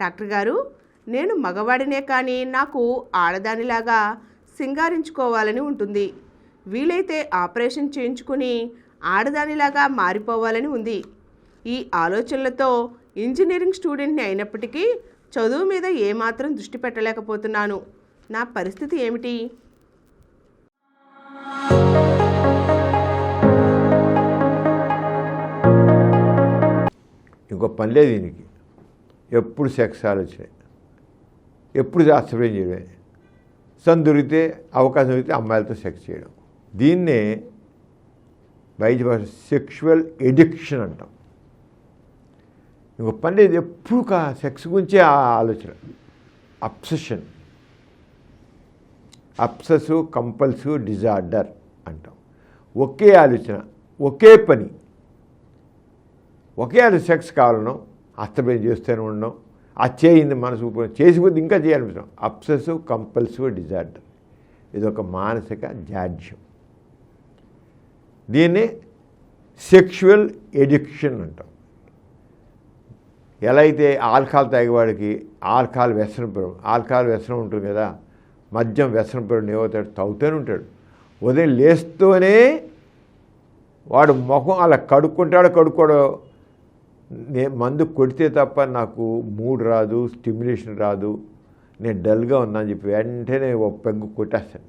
Doctor గారు, నేను మగవాడినే కానీ నాకు ఆడదానిలాగా సింగారించుకోవాలని ఉంటుంది. వీలైతే ఆపరేషన్ చేయించుకుని ఆడదానిలాగా మారిపోవాలని ఉంది. ఈ ఆలోచనలతో ఇంజనీరింగ్ స్టూడెంట్ని అయినప్పటికీ చదువు మీద ఏమాత్రం దృష్టి పెట్టలేకపోతున్నాను. నా పరిస్థితి ఏమిటి? ఇంకో పని లేదు దీనికి. ఎప్పుడు సెక్స్ ఆలోచనే, ఎప్పుడు ఆశ్చర్యం చేయడమే. దొరికితే అవకాశం దొరికితే అమ్మాయిలతో సెక్స్ చేయడం. దీన్నే బయట భాష సెక్షువల్ ఎడిక్షన్ అంటాం. ఇంకో పని లేదు, ఎప్పుడు సెక్స్ గురించే ఆలోచన, అబ్సెషన్, అబ్సెసివ్ కంపల్సివ్ డిజార్డర్ అంటాం. ఒకే ఆలోచన, ఒకే పని, ఒకే ఆలోచన. సెక్స్ కావాలనో అస్తమయం చేస్తూనే ఉండడం, ఆ చేయింది మనసు చేసి కొద్ది ఇంకా చేయాలనిపిస్తాం. అబ్సెసివ్ కంపల్సివ్ డిజార్డర్, ఇదొక మానసిక జాడ్యం. దీన్ని సెక్షువల్ ఎడిక్షన్ అంటాం. ఎలా అయితే ఆల్కహాల్ తాగేవాడికి ఆల్కహాల్ వ్యసనం ఉంటుంది కదా, మద్యం వ్యసనపరుడు ఏమవుతాడు, తాగుతూనే ఉంటాడు. ఉదయం లేస్తూనే వాడు ముఖం అలా కడుక్కోడు. నేను మందు కొడితే తప్ప నాకు మూడ్ రాదు, స్టిమ్యులేషన్ రాదు, నేను డల్గా ఉన్నాను చెప్పి వెంటనే ఒక పెగ్గు కొట్టేస్తాడు.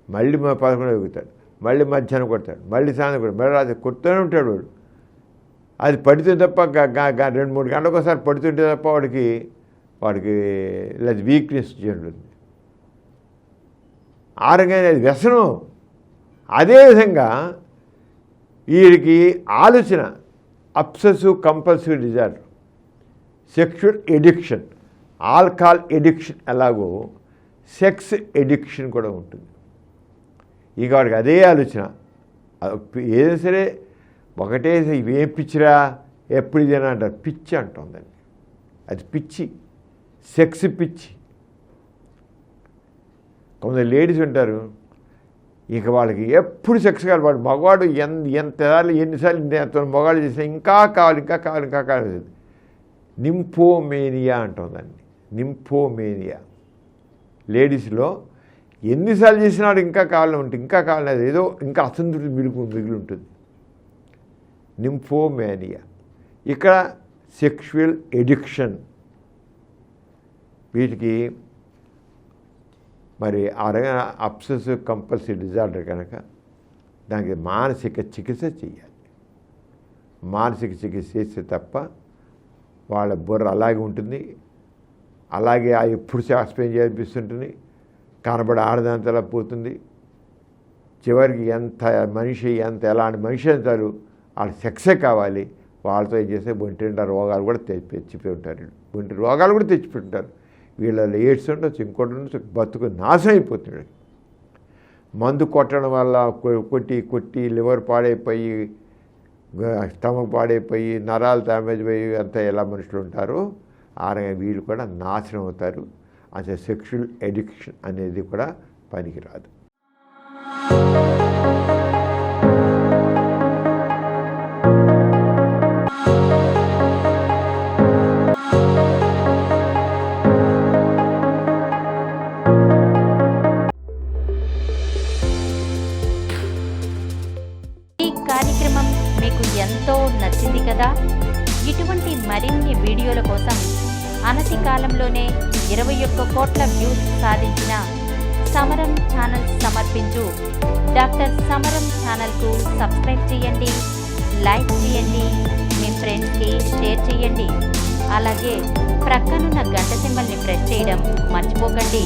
మళ్ళీ 11 ఎగుతాడు, మళ్ళీ మధ్యాహ్నం కొడతాడు, మళ్ళీ సాయంత్రం కొడతాడు, మళ్ళీ రాత్రి కొడుతూనే ఉంటాడు వాడు. అది పడితే తప్ప 2-3 గంటలకు ఒకసారి పడుతుంటే తప్ప వాడికి లేదా వీక్నెస్ ఉంటుంది. ఆరోగ్యాన్ని అది వ్యసనం. అదేవిధంగా వీడికి ఆలోచన obsessive compulsive disorder, sexual addiction, alcohol addiction ఎలాగో సెక్స్ ఎడిక్షన్ కూడా ఉంటుంది. ఇక వాడికి అదే ఆలోచన. ఏదైనా సరే ఒకటే ఇవేం పిచ్చిరా ఎప్పుడు ఇదేనా అంటారు. పిచ్చి అంటుందండి, అది పిచ్చి, సెక్స్ పిచ్చి. కొందరు లేడీస్ ఉంటారు, ఇక వాళ్ళకి ఎప్పుడు సెక్స్ కావాలి. వాడు మగవాడు ఎన్నిసార్లు మగవాడు చేసినా ఇంకా కావాలి. నింఫోమేనియా అంటుందండి, నింఫోమేనియా. లేడీస్లో ఎన్నిసార్లు చేసినాడు ఇంకా కావాలని ఉంటుంది, ఇంకా కావాలనేది ఏదో ఇంకా అసంతృప్తి మిగిలి ఉంటుంది. నింఫోమేనియా. ఇక్కడ సెక్షువల్ ఎడిక్షన్. వీటికి మరి ఆ రకమైన అబ్సెసివ్ కంపల్సివ్ డిజార్డర్ కనుక దానికి మానసిక చికిత్స చేయాలి. మానసిక చికిత్స చేస్తే తప్ప వాళ్ళ బుర్ర అలాగే ఉంటుంది, అలాగే ఎప్పుడు శాస్త్రం చేయాలనిపిస్తుంటుంది, కనబడి ఆడదంతలా పోతుంది. చివరికి ఎలాంటి మనిషి అంటారు, వాళ్ళ సెక్సే కావాలి. వాళ్ళతో ఏం చేస్తే ఒంటి రోగాలు కూడా తెచ్చిపోయి ఉంటారు. ఒంటి రోగాలు కూడా తెచ్చిపెట్టుంటారు. వీళ్ళలో ఎయిడ్స్ ఉండొచ్చు, ఇంకోటి ఉండొచ్చు, బతుకు నాశనం అయిపోతున్నాడు. మందు కొట్టడం వల్ల కొట్టి లివర్ పాడైపోయి, స్టమక్ పాడైపోయి, నరాలు డ్యామేజ్ అయ్యి అంతా ఎలా మనుషులు ఉంటారో ఆ రకంగా వీళ్ళు కూడా నాశనం అవుతారు. అసలు సెక్షువల్ ఎడిక్షన్ అనేది కూడా పనికిరాదు. ఈ కార్యక్రమం మీకు ఎంతో నచ్చింది కదా. ఇటువంటి మరిన్ని వీడియోల కోసం అనతి కాలంలోనే 21 కోట్ల వ్యూస్ సాధించిన సమరం ఛానల్ సమర్పించు డాక్టర్ సమరం ఛానల్కు సబ్స్క్రైబ్ చేయండి, లైక్ చేయండి, మీ ఫ్రెండ్స్కి షేర్ చేయండి. అలాగే ప్రక్కనున్న గంట సింబల్ని ప్రెస్ చేయడం మర్చిపోకండి.